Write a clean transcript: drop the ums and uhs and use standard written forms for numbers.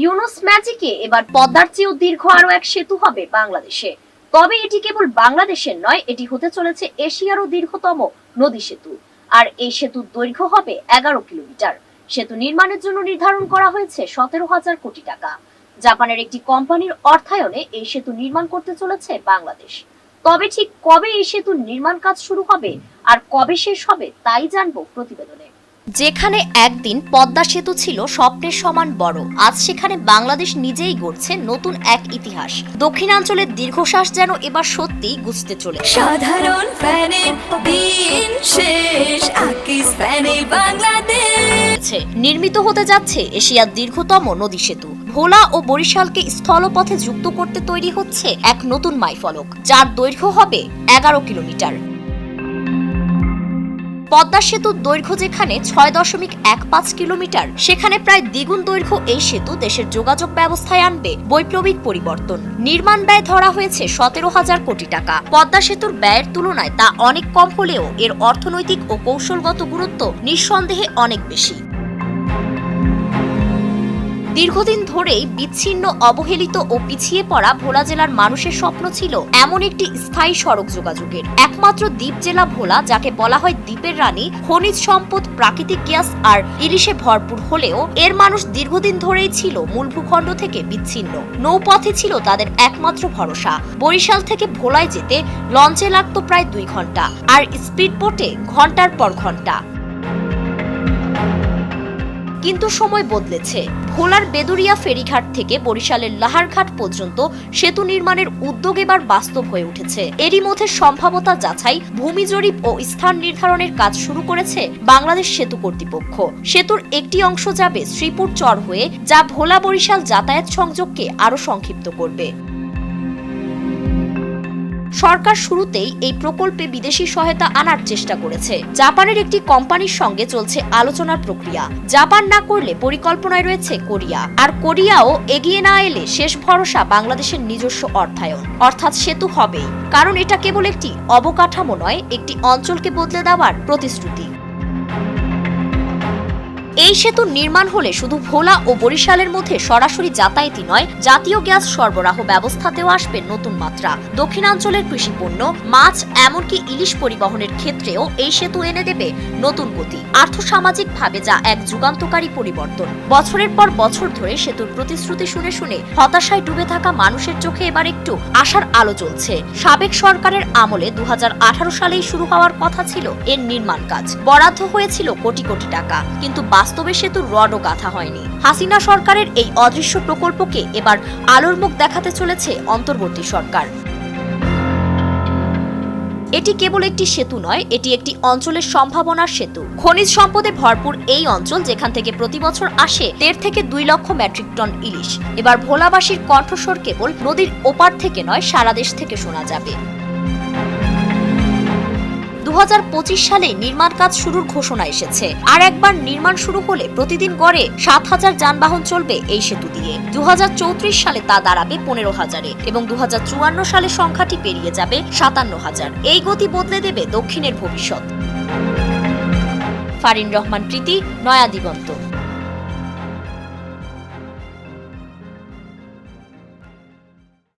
ইউনুস ম্যাজিকে এবার পদ্মার চেয়েও দীর্ঘ আরো এক সেতু হবে বাংলাদেশে। তবে এটি কেবল বাংলাদেশের নয়, এটি হতে চলেছে এশিয়ারও দীর্ঘতম নদী সেতু। আর এই সেতুর দৈর্ঘ্য হবে 11 কিলোমিটার। সেতু নির্মাণের জন্য নির্ধারণ করা হয়েছে 17,000 কোটি টাকা। জাপানের একটি কোম্পানির অর্থায়নে এই সেতু নির্মাণ করতে চলেছে বাংলাদেশ। তবে ঠিক কবে এই সেতুর নির্মাণ কাজ শুরু হবে আর কবে শেষ হবে তাই জানবো প্রতিবেদনে। যেখানে একদিন পদ্মা সেতু ছিল স্বপ্নের সমান বড়, আজ সেখানে বাংলাদেশ নিজেই গড়ছে নতুন এক ইতিহাস। দক্ষিণাঞ্চলের দীর্ঘশ্বাস যেন এবার সত্যি গুছতে চলে। সাধারণ ফ্যানের দিন শেষ, আকিস ফ্যানে বাংলাদেশ। নির্মিত হতে যাচ্ছে এশিয়ার দীর্ঘতম নদী সেতু। ভোলা ও বরিশালকে স্থলপথে যুক্ত করতে তৈরি হচ্ছে এক নতুন মাইলফলক, যার দৈর্ঘ্য হবে 11 কিলোমিটার। পদ্মা সেতুর দৈর্ঘ্য যেখানে 6.15 কিলোমিটার, সেখানে প্রায় দ্বিগুণ দৈর্ঘ্য এই সেতু দেশের যোগাযোগ ব্যবস্থায় আনবে বৈপ্লবিক পরিবর্তন। নির্মাণ ব্যয় ধরা হয়েছে 17,000 কোটি টাকা। পদ্মা সেতুর ব্যয়ের তুলনায় তা অনেক কম হলেও এর অর্থনৈতিক ও কৌশলগত গুরুত্ব নিঃসন্দেহে অনেক বেশি। দীর্ঘদিন ধরেই বিচ্ছিন্ন, অবহেলিত ও পিছিয়ে পড়া ভোলা জেলার মানুষের স্বপ্ন ছিল এমন একটি স্থায়ী সড়ক যোগাযোগের। একমাত্র দ্বীপ জেলা ভোলা, যাকে বলা হয় দ্বীপের রানী, খনিজ সম্পদ, প্রাকৃতিক গ্যাস আর ইলিশে ভরপুর হলেও এর মানুষ দীর্ঘদিন ধরেই ছিল মূল ভূখণ্ড থেকে বিচ্ছিন্ন। নৌপথে ছিল তাদের একমাত্র ভরসা। বরিশাল থেকে ভোলায় যেতে লঞ্চে লাগত প্রায় 2 ঘন্টা, আর স্পিডবোটে ঘন্টার পর ঘন্টা। কিন্তু সময় বদলেছে। ভোলার বেদুরিয়া ফেরিঘাট থেকে বরিশালের লাহারঘাট পর্যন্ত সেতু নির্মাণের উদ্যোগ এবার বাস্তব হয়ে উঠেছে। এরই মধ্যে সম্ভাব্যতা যাচাই, ভূমি জরিপ ও স্থান নির্ধারণের কাজ শুরু করেছে বাংলাদেশ সেতু কর্তৃপক্ষ। সেতুর একটি অংশ যাবে শ্রীপুর চর হয়ে, যা ভোলা বরিশাল যাতায়াত সংযোগকে আরো সংক্ষিপ্ত করবে। সরকার শুরুতেই এই প্রকল্পে বিদেশি সহায়তা আনার চেষ্টা করেছে। জাপানের একটি কোম্পানির সঙ্গে চলছে আলোচনার প্রক্রিয়া। জাপান না করলে পরিকল্পনায় রয়েছে কোরিয়া, আর কোরিয়াও এগিয়ে না এলে শেষ ভরসা বাংলাদেশের নিজস্ব অর্থায়ন, অর্থাৎ সেতু হবেই। কারণ এটা কেবল একটি অবকাঠামো নয়, একটি অঞ্চলকে বদলে দেওয়ার প্রতিশ্রুতি। এই সেতু নির্মাণ হলে শুধু ভোলা ও বরিশালের মধ্যে সরাসরি যাতায়াতই নয়, জাতীয় গ্যাস সরবরাহ ব্যবস্থাতেও আসবে নতুন মাত্রা। দক্ষিণাঞ্চলের কৃষিপণ্য, মাছ, এমনকি ইলিশ পরিবহনের ক্ষেত্রেও এই সেতু এনে দেবে নতুন গতি। আর্থসামাজিকভাবে যা এক যুগান্তকারী পরিবর্তন। বছরের পর বছর ধরে সেতুর প্রতিশ্রুতি শুনে শুনে হতাশায় ডুবে থাকা মানুষের চোখে এবার একটু আশার আলো জ্বলছে। সাবেক সরকারের আমলে 2018 সালেই শুরু হওয়ার কথা ছিল এর নির্মাণ কাজ। বরাদ্দ হয়েছিল কোটি কোটি টাকা, কিন্তু বাস্তবে সেতুর রডও গাঁথা হয়নি। হাসিনা সরকারের এই অদৃশ্য প্রকল্পকে এবার আলোর মুখ দেখাতে চলেছে অন্তর্বর্তী সরকার। এটি কেবল একটি সেতু নয়, এটি একটি অঞ্চলের সম্ভাবনার সেতু। খনিজ সম্পদে ভরপুর এই অঞ্চল, যেখান থেকে প্রতি বছর আসে 1.5 থেকে 2 লক্ষ মেট্রিক টন ইলিশ। এবার ভোলাবাসীর কণ্ঠস্বর কেবল নদীর ওপার থেকে নয়, সারা দেশ থেকে শোনা যাবে। 2025 সালে নির্মাণ কাজ শুরুর ঘোষণা এসেছে। আর একবার নির্মাণ শুরু হলে প্রতিদিন গড়ে 7,000 যানবাহন চলবে এই সেতু দিয়ে। 2034 সালে তা দাঁড়াবে 15,000-এ এবং 2054 সালে সংখ্যাটি পেরিয়ে যাবে 57,000। এই গতি বদলে দেবে দক্ষিণের ভবিষ্যৎ। ফারিন রহমান প্রীতি, নয়া দিগন্ত।